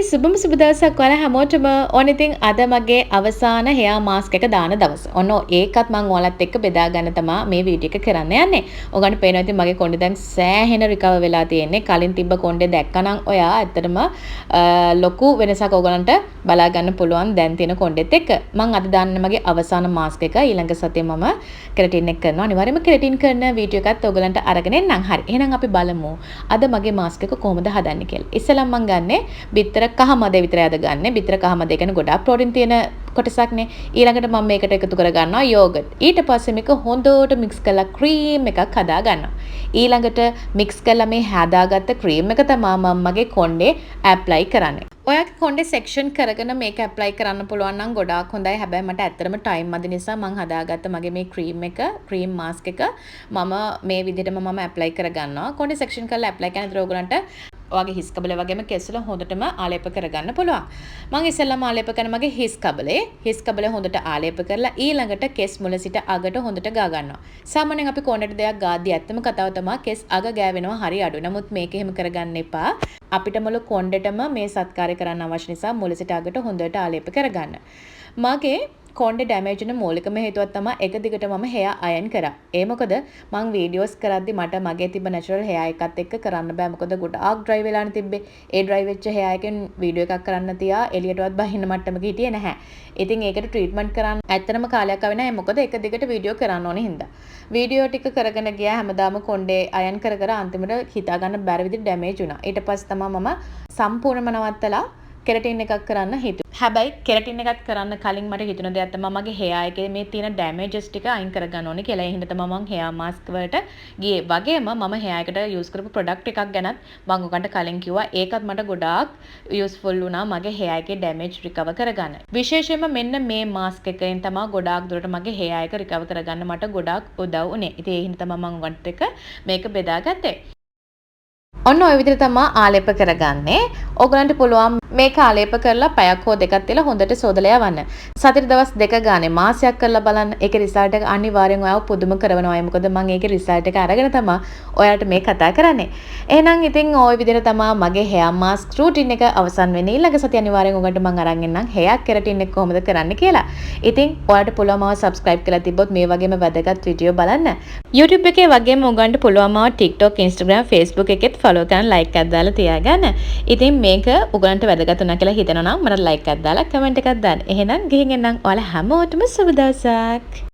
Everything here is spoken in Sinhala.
සුබම සුබ දවසක් ඔයාලා හැමෝටම ඕන ඉතින් අද මගේ අවසාන හෙයා මාස්ක් එක දාන දවස. ඔන්න ඒකත් මම ඔයාලත් එක්ක බෙදා ගන්න තමයි මේ වීඩියෝ එක කරන්න යන්නේ. ඔයගොල්ලන්ට පේනවා ඉතින් මගේ කොණ්ඩේ දැන් සෑහෙන රිකවර් වෙලා තියෙන්නේ. කලින් තිබ්බ කොණ්ඩේ දැක්කනම් ඔයා ඇත්තටම ලොකු වෙනසක් ඔයගොල්ලන්ට බලා ගන්න පුළුවන් දැන් තියෙන කොණ්ඩෙත් එක්ක. මම අද දාන්නේ මගේ අවසාන මාස්ක් එක. ඊළඟ සතියේ මම කෙරටින් එක කරනවා. අනිවාර්යයෙන්ම කෙරටින් කරන වීඩියෝ එකත් ඔයගොල්ලන්ට අරගෙන එන්නම්. හරි. එහෙනම් අපි බලමු අද මගේ මාස්ක් එක කොහොමද හදන්නේ කියලා. ඉස්සෙල්ලා මම ගන්නේ බිත්තර කහ මදේ විතරයි අද ගන්න. බිත්තර කහ මදේ කියන්නේ ගොඩාක් ප්‍රෝටීන් තියෙන කොටසක්නේ. ඊළඟට මම මේකට එකතු කර ගන්නවා යෝගට්. ඊට පස්සේ මේක හොඳට මික්ස් කරලා ක්‍රීම් එකක් හදා ගන්නවා. ඊළඟට මික්ස් කරලා මේ හදාගත්ත ක්‍රීම් එක තමයි මම මගේ කොණ්ඩේ ඇප්ලයි කරන්නේ. ඔයාගේ කොණ්ඩේ සෙක්ෂන් කරගෙන මේක ඇප්ලයි කරන්න පුළුවන් නම් ගොඩාක් හොඳයි. හැබැයි මට ඇත්තටම ටයිම් මදි නිසා මම හදාගත්ත මගේ මේ ක්‍රීම් මාස්ක් එක මම මේ විදිහටම මම ඇප්ලයි කර ගන්නවා. කොණ්ඩේ සෙක්ෂන් කරලා ඇප්ලයි කරන විතර ඔයගලන්ට ඔයාගේ හිස් කබල වගේම කෙස් වල හොඳටම ආලේප කරගන්න පුළුවන්. මම ඉස්සෙල්ලාම ආලේප කරන මගේ හිස් කබලේ හොඳට ආලේප කරලා ඊළඟට කෙස් මුල සිට අගට හොඳට ගා ගන්නවා. සාමාන්‍යයෙන් අපි කොණ්ඩේට දෙයක් ගාද්දි ඇත්තම කතාව තමයි කෙස් අග ගෑවෙනවා හරි අඩු. නමුත් මේක එහෙම කරගන්න එපා. අපිට මුළු කොණ්ඩේටම මේ සත්කාරය කරන්න අවශ්‍ය නිසා මුල සිට අගට හොඳට ආලේප කරගන්න. මගේ කොණ්ඩේ ඩැමේජ් වෙන මූලිකම හේතුවක් තමයි එක දිගට මම හෙයා අයන් කරා. ඒ මොකද මං වීඩියෝස් කරද්දි මට මගේ තිබ්බ නැචරල් හෙයා එකත් එක්ක කරන්න බෑ. මොකද ගොඩාක් ඩ්‍රයි වෙලානේ තිබ්බේ. ඒ ඩ්‍රයි වෙච්ච හෙයා එකෙන් වීඩියෝ එකක් කරන්න තියා එළියටවත් බහින්න මට්ටමක හිටියේ නැහැ. ඉතින් ඒකට ට්‍රීට්මන්ට් කරන්න ඇත්තටම කාලයක් ආවේ නැහැ. මොකද එක දිගට වීඩියෝ කරන්න ඕනේ හින්දා. වීඩියෝ ටික කරගෙන ගියා හැමදාම කොණ්ඩේ අයන් කර කර අන්තිමට හිතා ගන්න බැරි විදිහට ඩැමේජ් වුණා. ඊට පස්සේ තමයි මම සම්පූර්ණයෙන්ම නවත්තලා කෙරටින් එකක් කරන්න හිතුවා. හැබැයි කෙරටින් එකක් කරන්න කලින් මට හිතුණ දෙයක් තමයි මගේ හෙයා එකේ මේ තියෙන ඩැමේජස් ටික අයින් කරගන්න ඕනේ කියලා. ඒ හින්දා තමයි මම හෙයා මාස්ක් වලට ගියේ. වගේම මම හෙයා එකට යූස් කරපු ප්‍රොඩක්ට් එකක් ගැනත් මම ඔයගන්ට කලින් කිව්වා. ඒකත් මට ගොඩාක් යූස්ෆුල් වුණා මගේ හෙයා එකේ ඩැමේජ් රිකවර් කරගන්න. විශේෂයෙන්ම මෙන්න මේ මාස්ක් එකෙන් තමයි ගොඩාක් දුරට මගේ හෙයා එක රිකවර් කරගන්න මට ගොඩාක් උදව් වුණේ. ඉතින් ඒ හින්දා තමයි මම ඔයගන්ට එක මේක බෙදාගත්තේ. ඔන්න ඔය විදිහට තමයි ආලේප කරගන්නේ. ඕගලන්ට පුළුවන් මේක ආලේප කරලා පැයක් හෝ දෙකක් තියලා හොඳට සෝදලා යවන්න. සතියේ දවස් දෙක ගානේ මාසයක් කරලා බලන්න. ඒකේ රිසල්ට් එක අනිවාර්යෙන් ඔයාව පුදුම කරනවා. මොකද මම ඒකේ රිසල්ට් එක අරගෙන තමයි ඔයාලට මේ කතා කරන්නේ. එහෙනම් ඉතින් ওই විදිහට තමයි මගේ හෙයා මාස්ක් රූටින් එක අවසන් වෙන්නේ. ඊළඟ සතිය අනිවාර්යෙන් ඔයගන්ට මම අරන් එන්නම් හෙයා කෙරටින් එක කොහොමද කරන්න කියලා. ඉතින් ඔයාලට පුළුවන් මාව subscribe කරලා තිබ්බොත් මේ වගේම වැදගත් වීඩියෝ බලන්න. YouTube එකේ වගේම ඔයගන්ට පුළුවන් මාව TikTok, Instagram, Facebook එකෙත් follow කරන්න like එකක් දාලා තියාගන්න. ඉතින් මේක උගලන්ට වැදගත් වුණා කියලා හිතනවා නම් මට like එකක් දාලා comment එකක් දාන්න. එහෙනම් ගිහින් එන්නම් ඔයාලා හැමෝටම සුබ දවසක්.